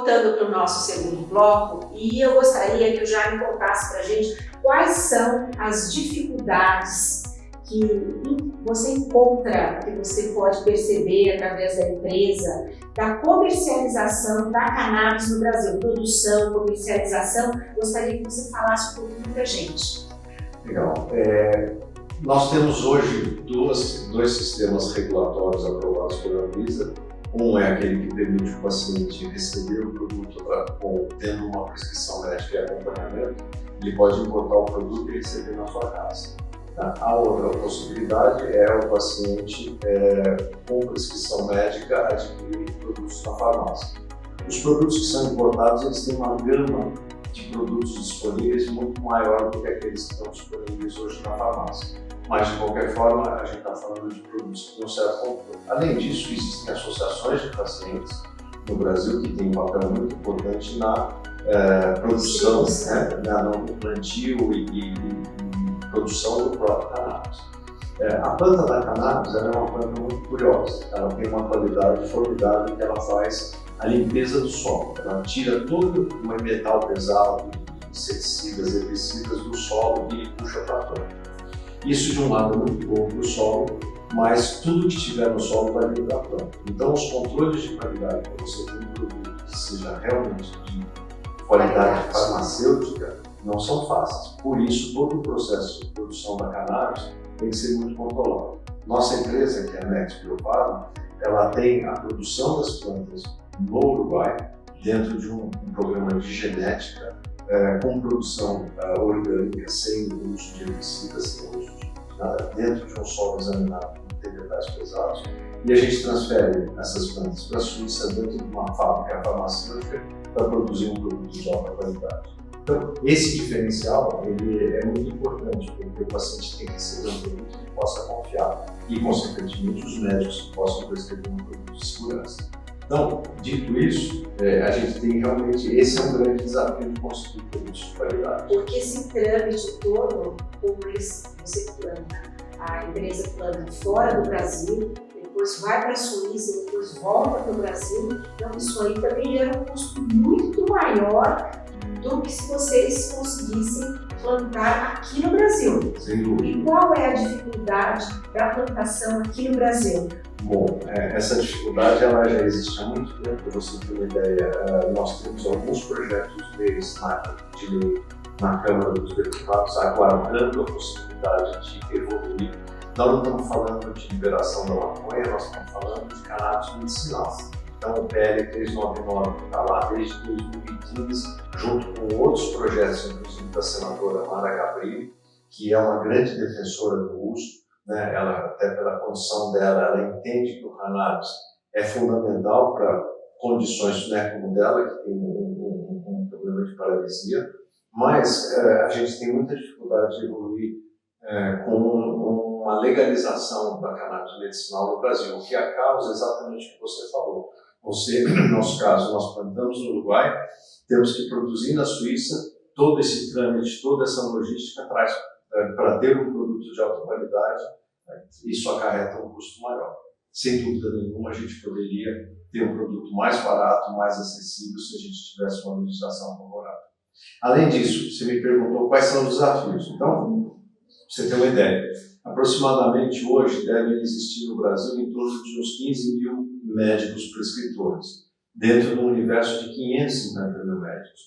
voltando para o nosso segundo bloco, e eu gostaria que o Jaime contasse para a gente quais são as dificuldades que você encontra, que você pode perceber através da empresa, da comercialização da cannabis no Brasil, produção, comercialização. Gostaria que você falasse um pouquinho para a gente. Legal. Nós temos hoje dois sistemas regulatórios aprovados pela Anvisa. Um é aquele que permite o paciente receber o produto tendo uma prescrição médica e acompanhamento. Ele pode importar o produto e receber na sua casa. A outra possibilidade é o paciente, com prescrição médica, adquirir produtos na farmácia. Os produtos que são importados, eles têm uma gama de produtos disponíveis muito maior do que aqueles que estão disponíveis hoje na farmácia. Mas, de qualquer forma, a gente está falando de produtos que têm um certo controle. Além disso, existem associações de pacientes no Brasil que têm um papel muito importante na produção, no plantio e produção do próprio cannabis. A planta da cannabis é uma planta muito curiosa. Ela tem uma qualidade formidável que ela faz a limpeza do solo. Ela tira todo o metal pesado, inseticidas, herbicidas do solo e puxa para a planta. Isso, de um lado, é muito bom para o solo, mas tudo que estiver no solo vai vir para a planta. Então, os controles de qualidade para você ter um produto que seja realmente de qualidade farmacêutica não são fáceis. Por isso, todo o processo de produção da cannabis tem que ser muito controlado. Nossa empresa, que é a Next Biofarma, ela tem a produção das plantas no Uruguai, dentro de um programa de genética, com produção orgânica, sem uso de herbicidas, sem uso de nada, dentro de um solo examinado com metais pesados. E a gente transfere essas plantas para a Suíça dentro de uma fábrica farmacêutica para produzir um produto de alta qualidade. Então, esse diferencial ele é muito importante, porque o paciente tem que receber um produto que possa confiar e, consequentemente, os médicos que possam prescrever um produto de segurança. Então, dito isso, a gente tem realmente, esse é um grande desafio de construir produtos de qualidade. Porque esse trâmite todo, como você planta, a empresa planta fora do Brasil, depois vai para a Suíça, depois volta para o Brasil, então isso aí também gera um custo muito maior do que se vocês conseguissem plantar aqui no Brasil. Sem dúvida. E qual é a dificuldade da plantação aqui no Brasil? Bom, essa dificuldade ela já existe há muito tempo. Para você ter uma ideia, nós temos alguns projetos de lei na Câmara dos Deputados aguardando a possibilidade de evoluir. Nós não estamos falando de liberação da maconha, nós estamos falando de cannabis medicinal. Então, o PL 399 está lá desde 2015, junto com outros projetos, inclusive da senadora Mara Gabrilli, que é uma grande defensora do uso. Ela, até pela condição dela, ela entende que o cannabis é fundamental para condições como dela, que tem um problema de paralisia, mas a gente tem muita dificuldade de evoluir com uma legalização da cannabis medicinal no Brasil, o que é a causa exatamente o que você falou. No nosso caso, nós plantamos no Uruguai, temos que produzir na Suíça, todo esse trâmite, toda essa logística traz para ter um produto de alta qualidade, isso acarreta um custo maior. Sem dúvida nenhuma, a gente poderia ter um produto mais barato, mais acessível, se a gente tivesse uma legislação favorável. Além disso, você me perguntou quais são os desafios. Então, para você ter uma ideia, aproximadamente hoje devem existir no Brasil em torno de uns 15 mil médicos prescritores, dentro de um universo de 550 mil médicos.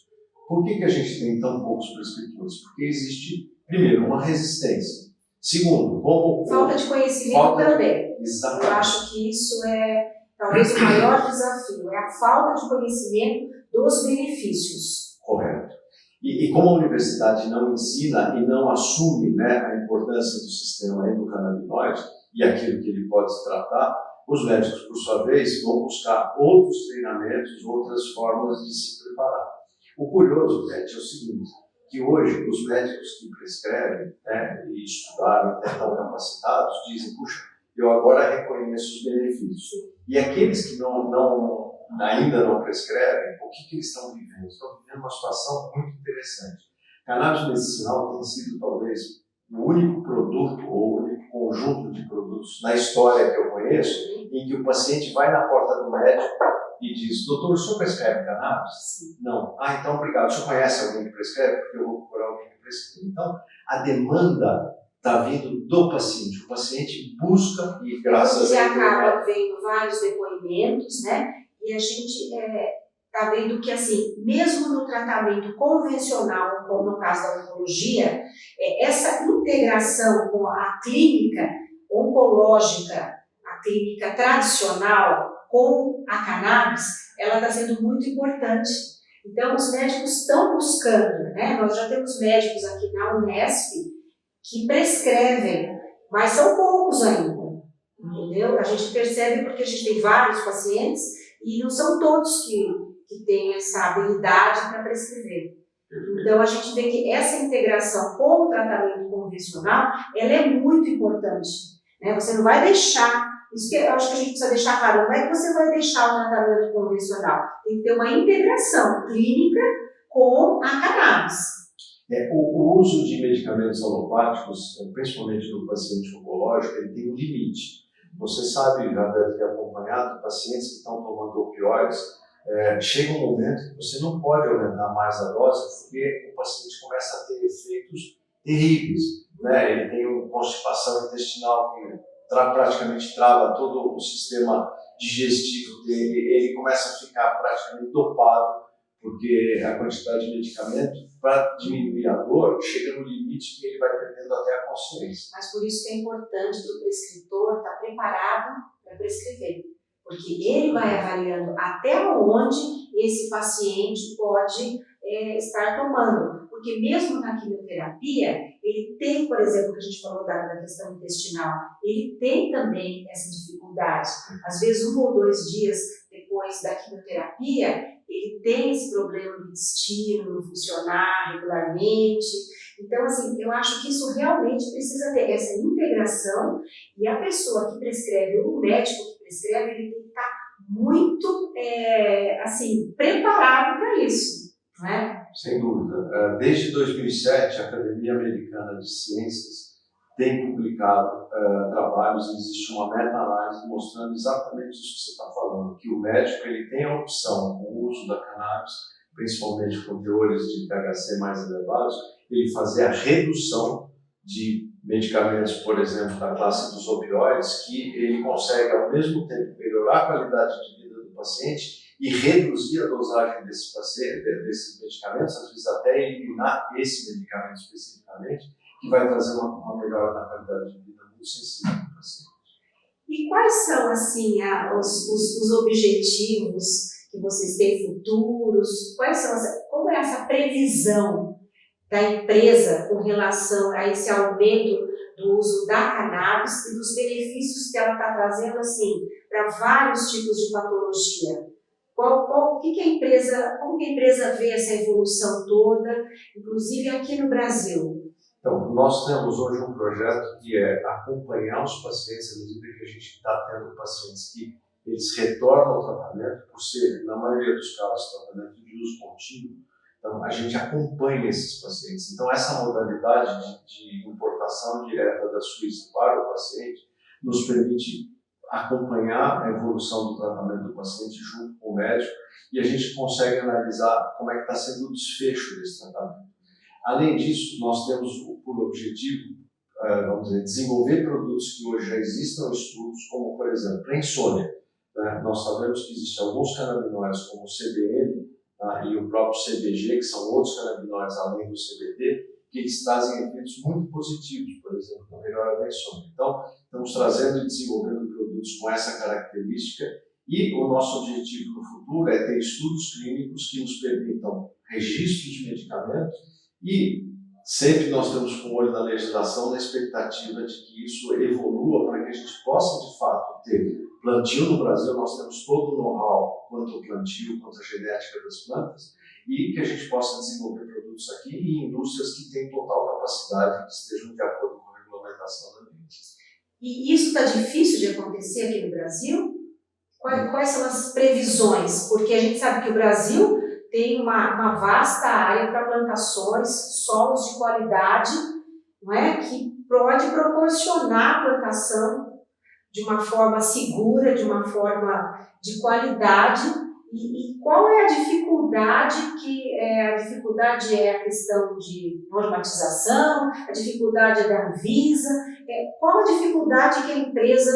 Por que a gente tem tão poucos prescritores? Porque existe, primeiro, uma resistência. Segundo, falta de conhecimento também. Exatamente. Eu acho que isso é talvez o maior desafio, é a falta de conhecimento dos benefícios. Correto. E como a universidade não ensina e não assume a importância do sistema endocannabinoide e aquilo que ele pode tratar, os médicos, por sua vez, vão buscar outros treinamentos, outras formas de se preparar. O curioso, Beth, é o seguinte, que hoje os médicos que prescrevem e estudaram, até estão capacitados, dizem, puxa, eu agora reconheço os benefícios. E aqueles que ainda não prescrevem, o que eles estão vivendo? Estão vivendo uma situação muito interessante. Cannabis medicinal tem sido talvez o único produto ou o único conjunto de produtos na história que eu conheço em que o paciente vai na porta do médico e diz, doutor, o senhor prescreve cannabis? Sim. Não. Ah, então obrigado. O senhor conhece alguém que prescreve? Porque eu vou procurar alguém que prescreve. Então, a demanda está vindo do paciente. O paciente busca e graças a Deus... Você acaba vendo vários depoimentos, né? E a gente está vendo que, assim, mesmo no tratamento convencional, como no caso da oncologia, essa integração com a clínica oncológica, a clínica tradicional, com a cannabis, ela está sendo muito importante. Então, os médicos estão buscando, né? Nós já temos médicos aqui na Unesp que prescrevem, mas são poucos ainda, entendeu? A gente percebe porque a gente tem vários pacientes e não são todos que têm essa habilidade para prescrever. Então, a gente vê que essa integração com o tratamento convencional, ela é muito importante, né? Você não vai deixar, isso que eu acho que a gente precisa deixar claro, não é que você vai deixar o tratamento convencional, tem que ter uma integração clínica com a cannabis. O uso de medicamentos alopáticos, principalmente no paciente oncológico, ele tem um limite. Você sabe, já deve ter acompanhado, pacientes que estão tomando opioides, chega um momento que você não pode aumentar mais a dose porque o paciente começa a ter efeitos terríveis, né? Ele tem uma constipação intestinal que praticamente trava todo o sistema digestivo dele, ele começa a ficar praticamente dopado, porque a quantidade de medicamento, para diminuir a dor, chega no limite que ele vai perdendo até a consciência. Mas por isso que é importante o prescritor estar preparado para prescrever, porque ele vai avaliando até onde esse paciente pode estar tomando. Porque mesmo na quimioterapia, ele tem, por exemplo, que a gente falou da questão intestinal, ele tem também essa dificuldade. Às vezes, 1 ou 2 dias depois da quimioterapia, ele tem esse problema do intestino não funcionar regularmente. Então, assim, eu acho que isso realmente precisa ter essa integração e a pessoa que prescreve, ou o médico que prescreve, ele tem que estar muito, assim, preparado para isso, não é? Sem dúvida. Desde 2007, a Academia Americana de Ciências tem publicado trabalhos e existe uma meta-análise mostrando exatamente isso que você está falando, que o médico ele tem a opção, com o uso da cannabis, principalmente com teores de THC mais elevados, ele fazer a redução de medicamentos, por exemplo, da classe dos opioides, que ele consegue ao mesmo tempo melhorar a qualidade de vida do paciente e reduzir a dosagem desses medicamentos, às vezes até eliminar esse medicamento especificamente, que vai trazer uma melhora na qualidade de vida muito sensível do paciente. E quais são, assim, os objetivos que vocês têm futuros? Como é essa previsão da empresa com relação a esse aumento do uso da cannabis e dos benefícios que ela está trazendo, assim, para vários tipos de patologia? Como que a empresa vê essa evolução toda, inclusive aqui no Brasil? Então, nós temos hoje um projeto que é acompanhar os pacientes, à medida que a gente está tendo pacientes que eles retornam ao tratamento, por ser, na maioria dos casos, tratamento de uso contínuo. Então, a gente acompanha esses pacientes. Então, essa modalidade de importação direta da Suíça para o paciente nos permite acompanhar a evolução do tratamento do paciente junto com o médico e a gente consegue analisar como é que está sendo o desfecho desse tratamento. Além disso, nós temos por objetivo, vamos dizer, desenvolver produtos que hoje já existam em estudos, como, por exemplo, a insônia. Né? Nós sabemos que existem alguns canabinoides, como o CBN e o próprio CBG, que são outros canabinoides além do CBD, que eles trazem efeitos muito positivos, por exemplo, na melhora da insônia. Então, estamos trazendo e desenvolvendo produtos com essa característica e o nosso objetivo no futuro é ter estudos clínicos que nos permitam registro de medicamentos e sempre nós estamos com o olho na legislação na expectativa de que isso evolua para que a gente possa, de fato, ter plantio no Brasil. Nós temos todo o know-how quanto ao plantio, quanto à genética das plantas, e que a gente possa desenvolver produtos aqui em indústrias que têm total capacidade, que estejam de acordo com a regulamentação da lei. E isso está difícil de acontecer aqui no Brasil? Quais são as previsões? Porque a gente sabe que o Brasil tem uma vasta área para plantações, solos de qualidade, não é? Que pode proporcionar a plantação de uma forma segura, de uma forma de qualidade, E qual é a dificuldade a dificuldade é a questão de normatização, a dificuldade é da Anvisa, qual a dificuldade que a empresa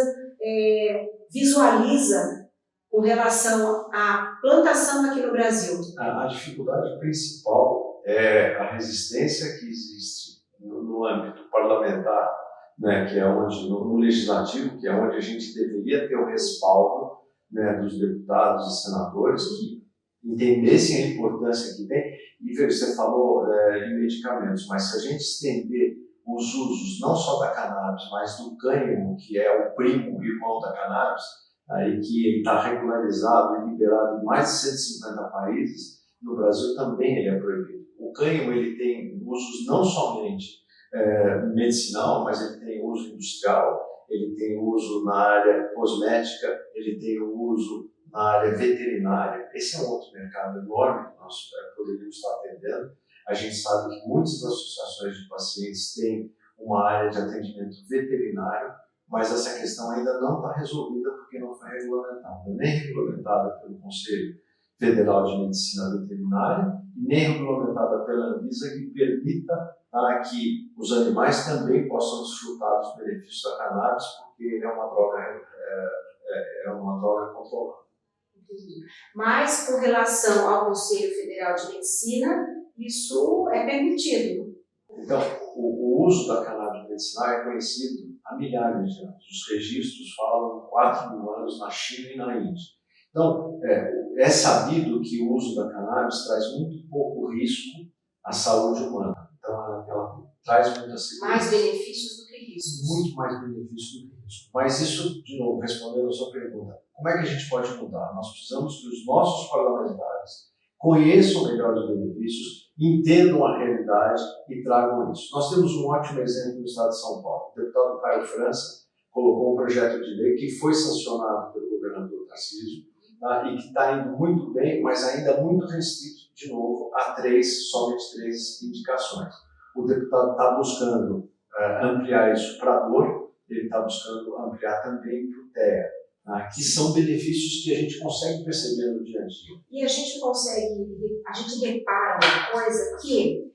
visualiza com relação à plantação aqui no Brasil? A dificuldade principal é a resistência que existe no âmbito parlamentar, né, que é onde, no legislativo, que é onde a gente deveria ter o respaldo, né, dos deputados e senadores que entendessem a importância que tem. E você falou em medicamentos, mas se a gente estender os usos não só da cannabis, mas do cânhamo, que é o primo irmão da cannabis, aí que está regularizado e liberado em mais de 150 países, no Brasil também ele é proibido. O cânhamo ele tem usos não somente medicinal, mas ele tem uso industrial, ele tem uso na área cosmética, ele tem uso na área veterinária. Esse é um outro mercado enorme que nós poderíamos estar atendendo. A gente sabe que muitas associações de pacientes têm uma área de atendimento veterinário, mas essa questão ainda não está resolvida porque não foi regulamentada, nem regulamentada pelo Conselho Federal de Medicina Veterinária, nem regulamentada pela Anvisa, que permita que os animais também possam desfrutar dos benefícios da cannabis, porque ele é uma droga controlada. Mas, com relação ao Conselho Federal de Medicina, isso é permitido. Então, o uso da cannabis medicinal é conhecido há milhares de anos. Os registros falam de 4 mil anos na China e na Índia. Então, é sabido que o uso da cannabis traz muito pouco risco à saúde humana. Então, ela traz muita segurança. Mais benefícios do que riscos. Muito mais benefícios do que risco. Mas isso, de novo, respondendo a sua pergunta, como é que a gente pode mudar? Nós precisamos que os nossos parlamentares conheçam melhor os benefícios, entendam a realidade e tragam isso. Nós temos um ótimo exemplo no estado de São Paulo. O deputado Caio França colocou um projeto de lei que foi sancionado pelo governador Tarcísio, e que está indo muito bem, mas ainda muito restrito, de novo, a somente três indicações. O deputado está buscando ampliar isso para a dor, ele está buscando ampliar também para o TEA, que são benefícios que a gente consegue perceber no dia a dia. E a gente repara uma coisa que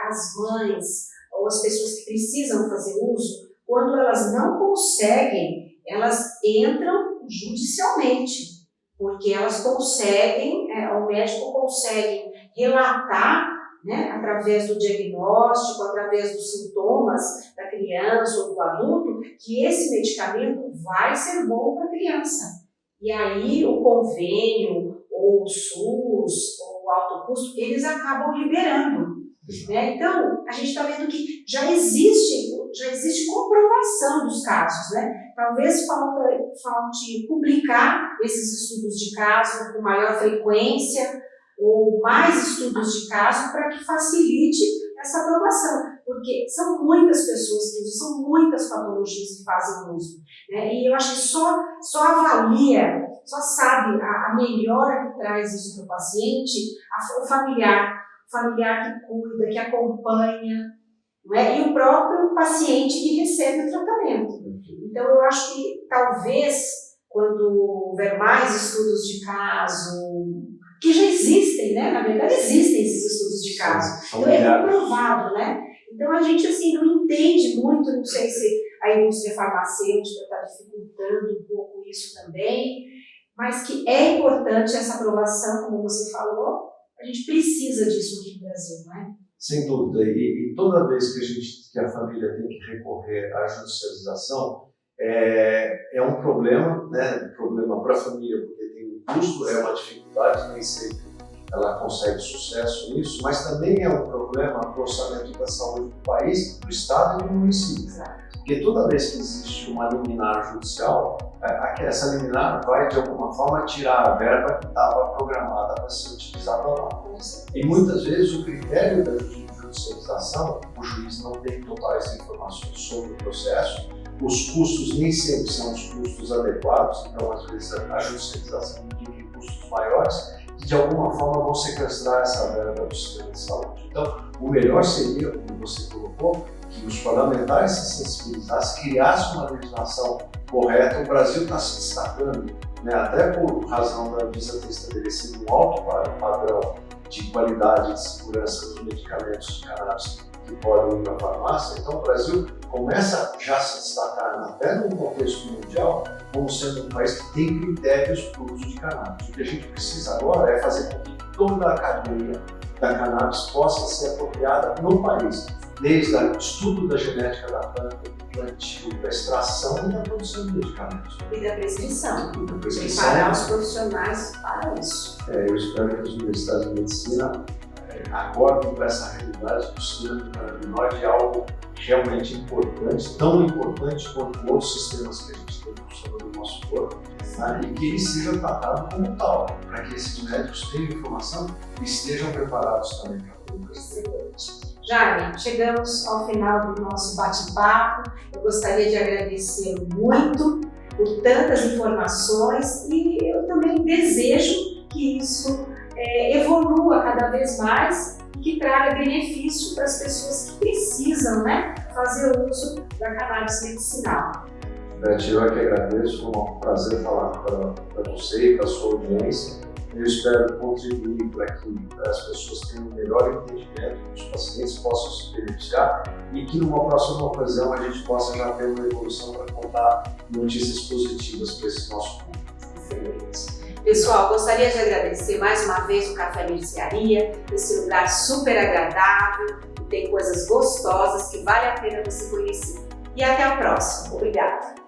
as mães ou as pessoas que precisam fazer uso, quando elas não conseguem, elas entram judicialmente. Porque elas conseguem, o médico consegue relatar, né, através do diagnóstico, através dos sintomas da criança ou do adulto, que esse medicamento vai ser bom para a criança. E aí o convênio, ou o SUS, ou o alto custo, eles acabam liberando. Né? Então, a gente está vendo que já existe comprovação dos casos, né? Talvez falte publicar esses estudos de caso com maior frequência ou mais estudos de caso para que facilite essa aprovação, porque são muitas pessoas que usam, são muitas patologias que fazem uso, né? E eu acho que só avalia, só sabe a melhora que traz isso para o paciente, o familiar que cuida, que acompanha, não é? E o próprio paciente que recebe o tratamento. Então, eu acho que talvez, quando houver mais estudos de caso, que já existem, né? Na verdade, existem esses estudos de caso. Então, é comprovado, né? Então, a gente, assim, não entende muito, não sei se a indústria farmacêutica está dificultando um pouco isso também, mas que é importante essa aprovação, como você falou. A gente precisa disso aqui no Brasil, não é? Sem dúvida. E toda vez que a família tem que recorrer à judicialização, é um problema, né? Um problema para a família, porque tem um custo, é uma dificuldade, nem sempre ela consegue sucesso nisso, mas também é um problema para o orçamento da saúde do país, do Estado e do município. Porque toda vez que existe uma liminar judicial, essa liminar vai, de alguma forma, tirar a verba que estava programada para ser utilizada lá. E muitas vezes o critério da judicialização, o juiz não tem totais informações sobre o processo, os custos nem sempre são os custos adequados, então às vezes a judicialização implica custos maiores, que de alguma forma vão sequestrar essa verba do sistema de saúde. Então, o melhor seria, como você colocou, que os parlamentares se sensibilizassem, criassem uma legislação correta. O Brasil está se destacando né, até por razão da Anvisa ter estabelecido um alto padrão de qualidade e de segurança dos medicamentos de cannabis que podem ir para a farmácia. Então o Brasil começa já a se destacar até no contexto mundial como sendo um país que tem critérios para o uso de cannabis. O que a gente precisa agora é fazer com que toda a cadeia da cannabis possa ser apropriada no país, desde o estudo da genética da planta, do plantio, da extração e da produção de medicamentos. E da prescrição. Prescrição. Preparar os profissionais para isso. Eu espero que as universidades de medicina acordem para essa realidade do sistema canabinoide, algo realmente importante, tão importante quanto outros sistemas que a gente tem funcionando no nosso corpo, né? E que ele seja tratado como tal, para que esses médicos tenham informação e estejam preparados também para outras. Jaime, chegamos ao final do nosso bate-papo. Eu gostaria de agradecer muito por tantas informações e eu também desejo que isso evolua cada vez mais e que traga benefício para as pessoas que precisam, né, fazer uso da cannabis medicinal. Beth, eu é que agradeço, foi um prazer falar para você e para a sua audiência. Eu espero contribuir para que as pessoas tenham um melhor entendimento, que os pacientes possam se beneficiar e que numa próxima ocasião a gente possa já ter uma evolução para contar notícias positivas para esse nosso público. Excelente. Pessoal, gostaria de agradecer mais uma vez o Café Mercearia, esse lugar super agradável, que tem coisas gostosas que vale a pena você conhecer. E até a próxima. Obrigada!